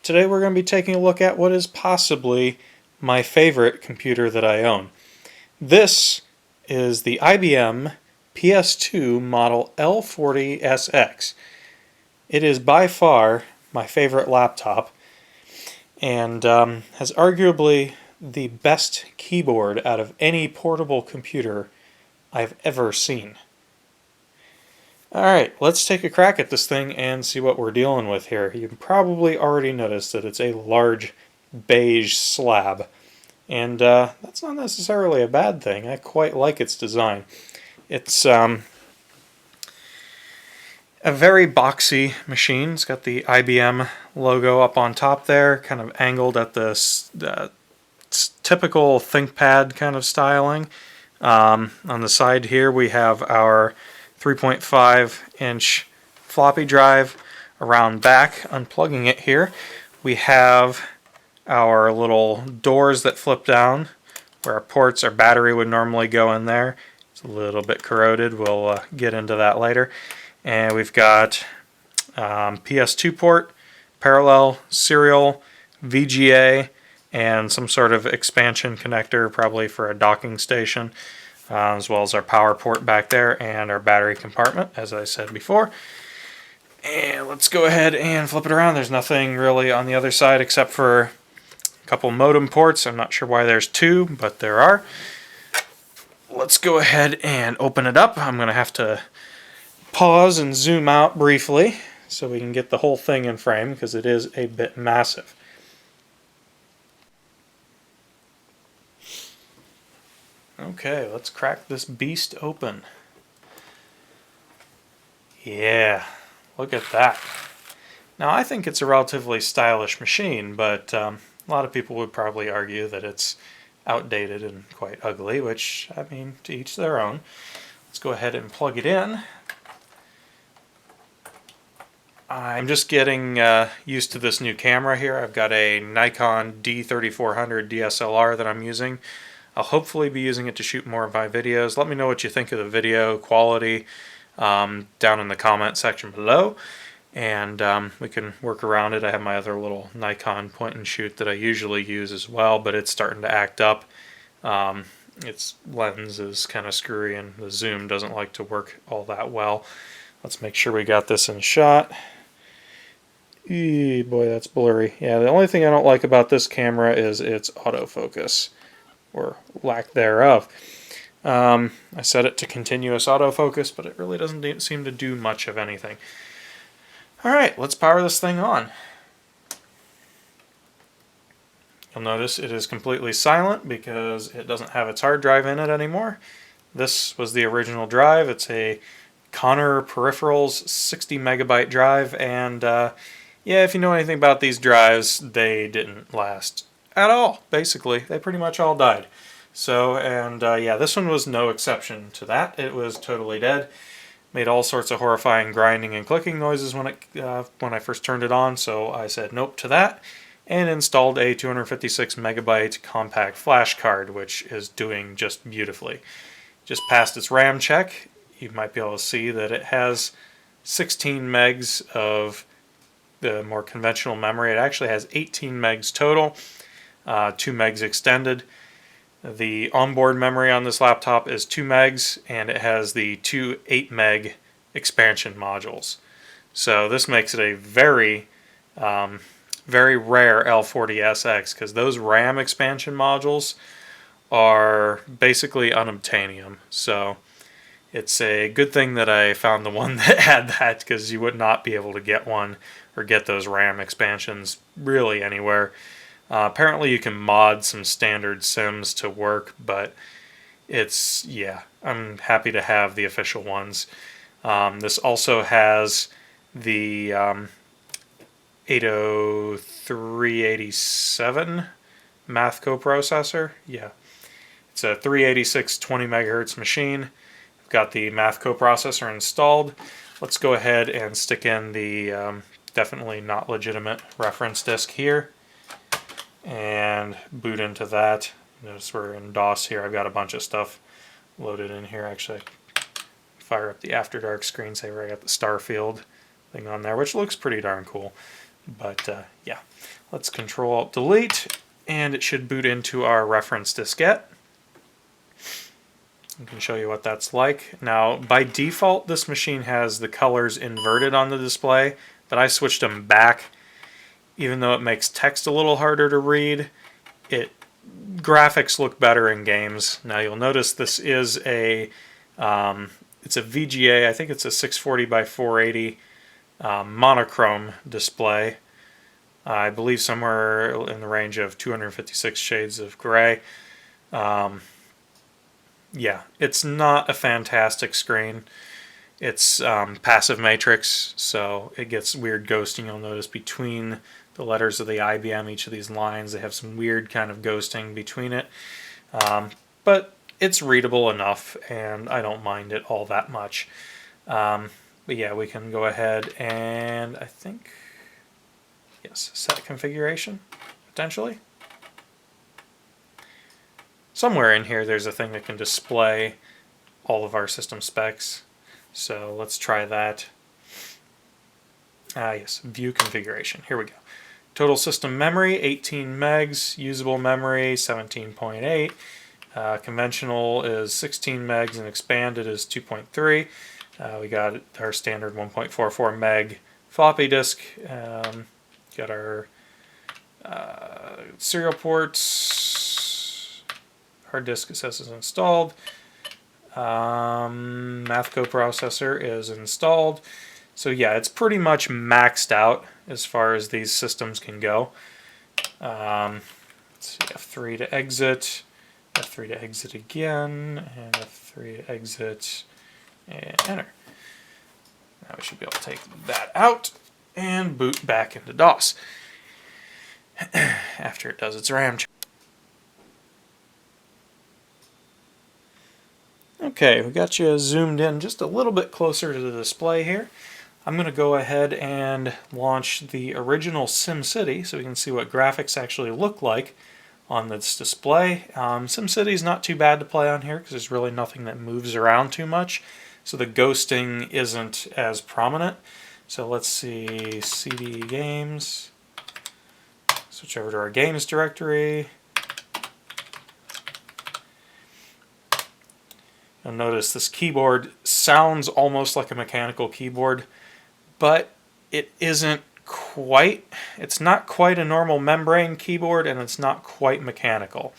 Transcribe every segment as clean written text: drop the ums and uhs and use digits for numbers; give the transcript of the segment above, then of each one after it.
Today we're going to be taking a look at what is possibly my favorite computer that I own. This is the IBM PS2 model L40SX. It is by far my favorite laptop and has arguably the best keyboard out of any portable computer I've ever seen. Alright, let's take a crack at this thing and see what we're dealing with here. You probably already noticed that it's a large beige slab. And that's not necessarily a bad thing. I quite like its design. It's a very boxy machine. It's got the IBM logo up on top there, kind of angled at the typical ThinkPad kind of styling. On the side here we have our 3.5-inch floppy drive. Around back, unplugging it here, we have our little doors that flip down where our ports, our battery would normally go in there. It's a little bit corroded, we'll get into that later. And we've got PS2 port, parallel, serial, VGA, and some sort of expansion connector, probably for a docking station, as well as our power port back there and our battery compartment, as I said before. And let's go ahead and flip it around. There's nothing really on the other side except for a couple modem ports. I'm not sure why there's two, but there are. Let's go ahead and open it up. I'm going to have to pause and zoom out briefly so we can get the whole thing in frame because it is a bit massive. Okay, let's crack this beast open. Yeah, look at that. Now I think it's a relatively stylish machine, but a lot of people would probably argue that it's outdated and quite ugly, which, I mean, to each their own. Let's go ahead and plug it in. I'm just getting used to this new camera here. I've got a Nikon D3400 DSLR that I'm using. I'll hopefully be using it to shoot more of my videos. Let me know what you think of the video quality down in the comment section below, and we can work around it. I have my other little Nikon point and shoot that I usually use as well, but it's starting to act up. Its lens is kind of screwy and the zoom doesn't like to work all that well. Let's make sure we got this in shot. Eee, boy, that's blurry. Yeah, the only thing I don't like about this camera is its autofocus, or lack thereof. I set it to continuous autofocus, but it really doesn't seem to do much of anything. Alright, let's power this thing on. You'll notice it is completely silent because it doesn't have its hard drive in it anymore. This was the original drive. It's a Connor Peripherals 60 megabyte drive, and yeah, if you know anything about these drives, they didn't last at all, basically. They pretty much all died. So, and yeah, this one was no exception to that. It was totally dead. Made all sorts of horrifying grinding and clicking noises when I first turned it on, so I said nope to that, and installed a 256 megabyte compact flash card, which is doing just beautifully. Just passed its RAM check. You might be able to see that it has 16 megs of the more conventional memory. It actually has 18 megs total. 2 megs extended. The onboard memory on this laptop is 2 megs, and it has the two 8 meg expansion modules. So this makes it a very, very rare L40SX, because those RAM expansion modules are basically unobtainium. So it's a good thing that I found the one that had that, because you would not be able to get one or get those RAM expansions really anywhere. Apparently you can mod some standard sims to work, but it's, yeah, I'm happy to have the official ones. This also has the 80387 math coprocessor. Yeah, it's a 386 20 megahertz machine. I've got the math coprocessor installed. Let's go ahead and stick in the definitely not legitimate reference disk here and boot into that. Notice we're in DOS here. I've got a bunch of stuff loaded in here. Actually, fire up the After Dark screensaver. I got the Starfield thing on there, which looks pretty darn cool. But yeah, let's Control-Alt-Delete, and it should boot into our reference diskette. I can show you what that's like. Now, by default, this machine has the colors inverted on the display, but I switched them back. Even though it makes text a little harder to read, graphics look better in games. Now you'll notice this is it's a VGA. I think it's a 640 by 480 monochrome display. I believe somewhere in the range of 256 shades of gray. Yeah, it's not a fantastic screen. It's passive matrix, so it gets weird ghosting. You'll notice between the letters of the IBM, each of these lines, they have some weird kind of ghosting between it. But it's readable enough, and I don't mind it all that much. But yeah, we can go ahead and I think, yes, set configuration, potentially. Somewhere in here there's a thing that can display all of our system specs. So let's try that. Yes, view configuration. Here we go. Total system memory, 18 megs. Usable memory, 17.8. Conventional is 16 megs and expanded is 2.3. We got our standard 1.44 meg floppy disk. Got our serial ports. Hard disk SS is installed. Math coprocessor is installed. So yeah, it's pretty much maxed out as far as these systems can go. Let's see, F3 to exit, F3 to exit again, and F3 to exit, and enter. Now we should be able to take that out and boot back into DOS after it does its RAM check. Okay, we got you zoomed in just a little bit closer to the display here. I'm going to go ahead and launch the original SimCity so we can see what graphics actually look like on this display. SimCity is not too bad to play on here because there's really nothing that moves around too much, so the ghosting isn't as prominent. So let's see, CD games, switch over to our games directory. You'll notice this keyboard sounds almost like a mechanical keyboard, but it isn't quite. It's not quite a normal membrane keyboard, and it's not quite mechanical.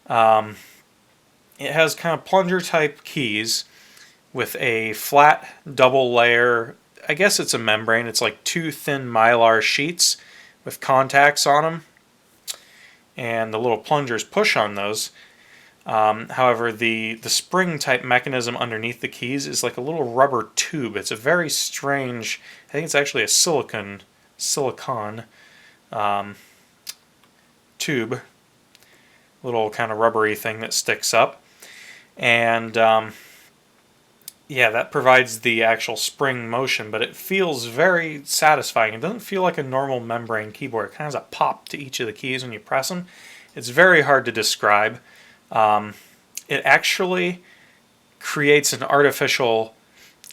It has kind of plunger type keys with a flat double layer. I guess it's a membrane. It's like two thin mylar sheets with contacts on them, and the little plungers push on those. However, the spring type mechanism underneath the keys is like a little rubber tube. It's a very strange, I think it's actually a silicon tube, little kind of rubbery thing that sticks up. And yeah, that provides the actual spring motion, but it feels very satisfying. It doesn't feel like a normal membrane keyboard. It kind of has a pop to each of the keys when you press them. It's very hard to describe. It actually creates an artificial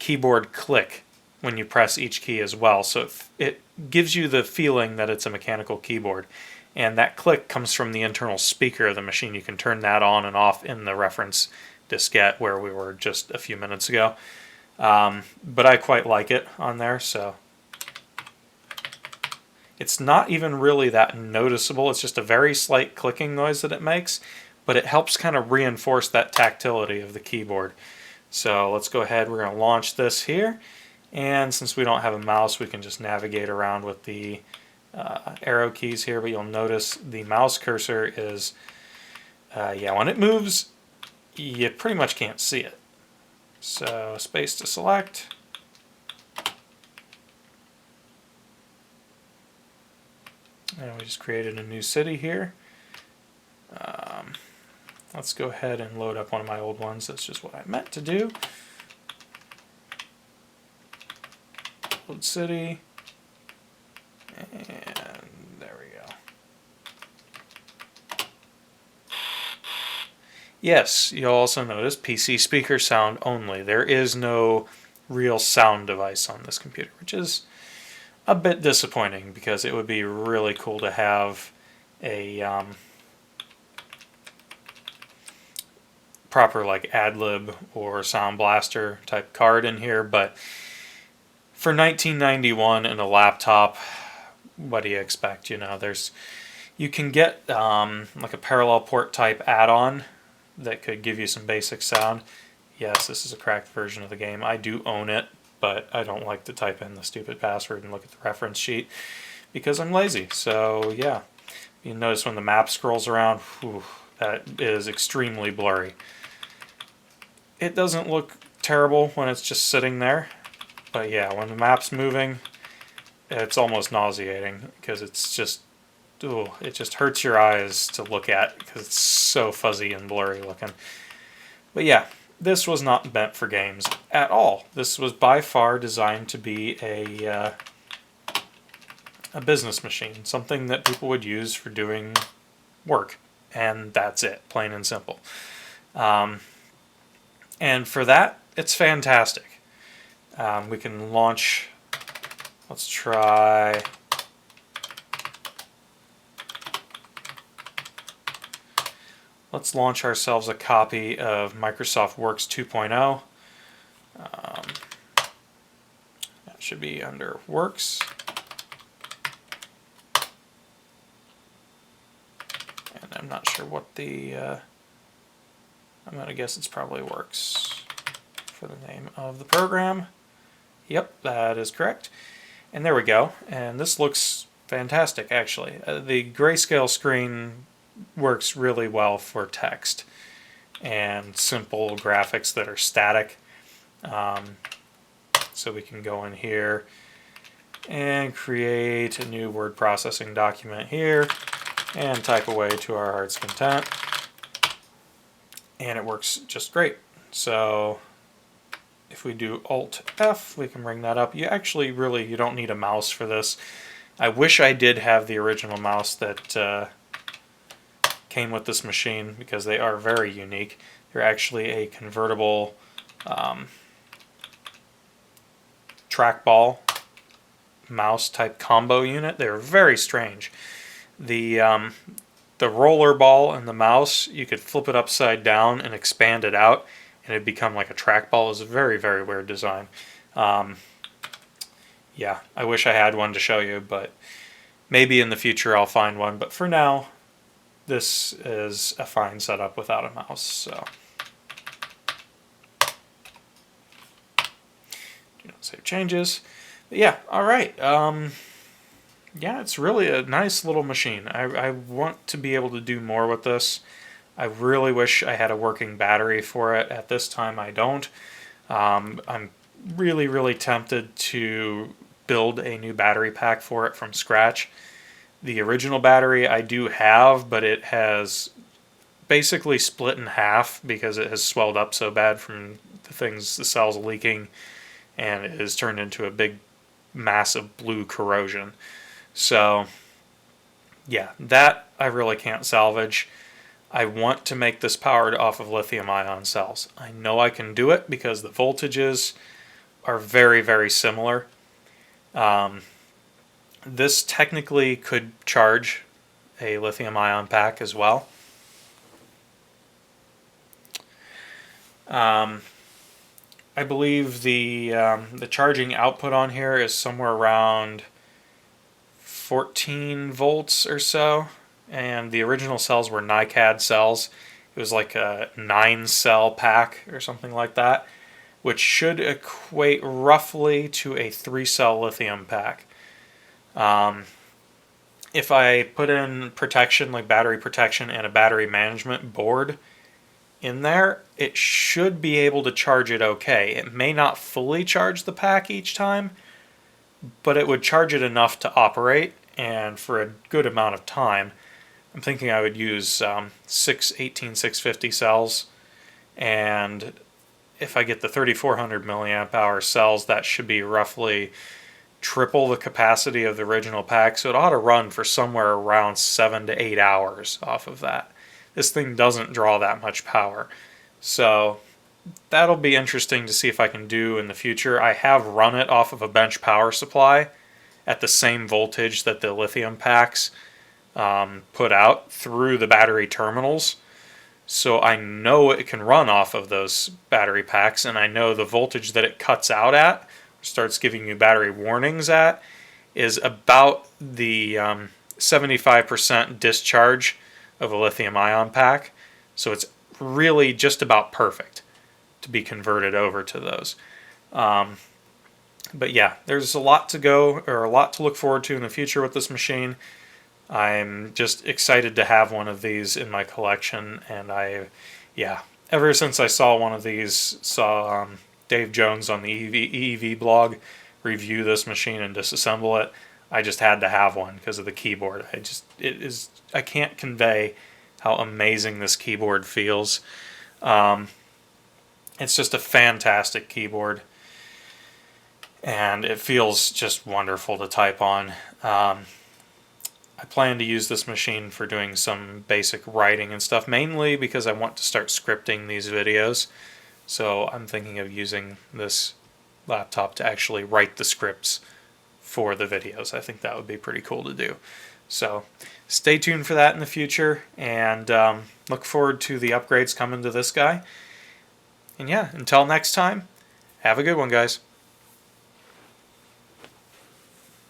keyboard click when you press each key as well. So it gives you the feeling that it's a mechanical keyboard. And that click comes from the internal speaker of the machine. You can turn that on and off in the reference diskette where we were just a few minutes ago. But I quite like it on there, so it's not even really that noticeable. It's just a very slight clicking noise that it makes, but it helps kind of reinforce that tactility of the keyboard. So let's go ahead, we're going to launch this here, and since we don't have a mouse, we can just navigate around with the arrow keys here, but you'll notice the mouse cursor is, yeah, when it moves, you pretty much can't see it. So space to select. And we just created a new city here. Let's go ahead and load up one of my old ones. That's just what I meant to do. Load city. And there we go. Yes, you'll also notice PC speaker sound only. There is no real sound device on this computer, which is a bit disappointing because it would be really cool to have a proper like AdLib or Sound Blaster type card in here, but for 1991 and a laptop, what do you expect? You can get like a parallel port type add-on that could give you some basic sound. Yes, this is a cracked version of the game. I do own it, but I don't like to type in the stupid password and look at the reference sheet because I'm lazy. So yeah, you notice when the map scrolls around, whew, that is extremely blurry. It doesn't look terrible when it's just sitting there, but yeah, when the map's moving, it's almost nauseating because it's just, ooh, it just hurts your eyes to look at because it's so fuzzy and blurry looking. But yeah, this was not meant for games at all. This was by far designed to be a business machine, something that people would use for doing work, and that's it, plain and simple. And for that, it's fantastic. We can launch, let's try, let's launch ourselves a copy of Microsoft Works 2.0. That should be under Works. And I'm not sure what the, I'm going to guess it's probably Works for the name of the program. Yep, that is correct. And there we go. And this looks fantastic, actually. The grayscale screen works really well for text and simple graphics that are static. So we can go in here and create a new word processing document here and type away to our heart's content. And it works just great. So if we do Alt-F, we can bring that up. You actually you don't need a mouse for this. I wish I did have the original mouse that came with this machine because they are very unique. They're actually a convertible trackball mouse type combo unit. They're very strange. The roller ball and the mouse, you could flip it upside down and expand it out and it'd become like a trackball. It's a very, very weird design. Yeah, I wish I had one to show you, but maybe in the future I'll find one. But for now, this is a fine setup without a mouse. So, do not save changes. But yeah, all right. Yeah, it's really a nice little machine. I want to be able to do more with this. I really wish I had a working battery for it. At this time, I don't. I'm really, really tempted to build a new battery pack for it from scratch. The original battery I do have, but it has basically split in half because it has swelled up so bad from the cells leaking, and it has turned into a big, massive blue corrosion. So, yeah, that I really can't salvage. I want to make this powered off of lithium-ion cells. I know I can do it because the voltages are very, very similar. This technically could charge a lithium-ion pack as well. I believe the charging output on here is somewhere around 14 volts or so, and the original cells were NiCad cells. It was like a 9-cell pack or something like that, which should equate roughly to a 3-cell lithium pack. If I put in protection, like battery protection and a battery management board in there, it should be able to charge it okay. It may not fully charge the pack each time, but it would charge it enough to operate, and for a good amount of time. I'm thinking I would use 18650 cells, and if I get the 3400 milliamp hour cells, that should be roughly triple the capacity of the original pack, so it ought to run for somewhere around 7 to 8 hours off of that. This thing doesn't draw that much power, so that'll be interesting to see if I can do in the future. I have run it off of a bench power supply, at the same voltage that the lithium packs put out through the battery terminals. So I know it can run off of those battery packs, and I know the voltage that it cuts out at, starts giving you battery warnings at, is about the 75% discharge of a lithium ion pack. So it's really just about perfect to be converted over to those. But yeah, there's a lot to go, or a lot to look forward to in the future with this machine. I'm just excited to have one of these in my collection, and yeah, ever since I saw one of these, saw Dave Jones on the EEV blog review this machine and disassemble it, I just had to have one because of the keyboard. I can't convey how amazing this keyboard feels. It's just a fantastic keyboard, and it feels just wonderful to type on. I plan to use this machine for doing some basic writing and stuff, mainly because I want to start scripting these videos. So I'm thinking of using this laptop to actually write the scripts for the videos. I think that would be pretty cool to do. So stay tuned for that in the future, and look forward to the upgrades coming to this guy. And yeah, until next time, have a good one, guys.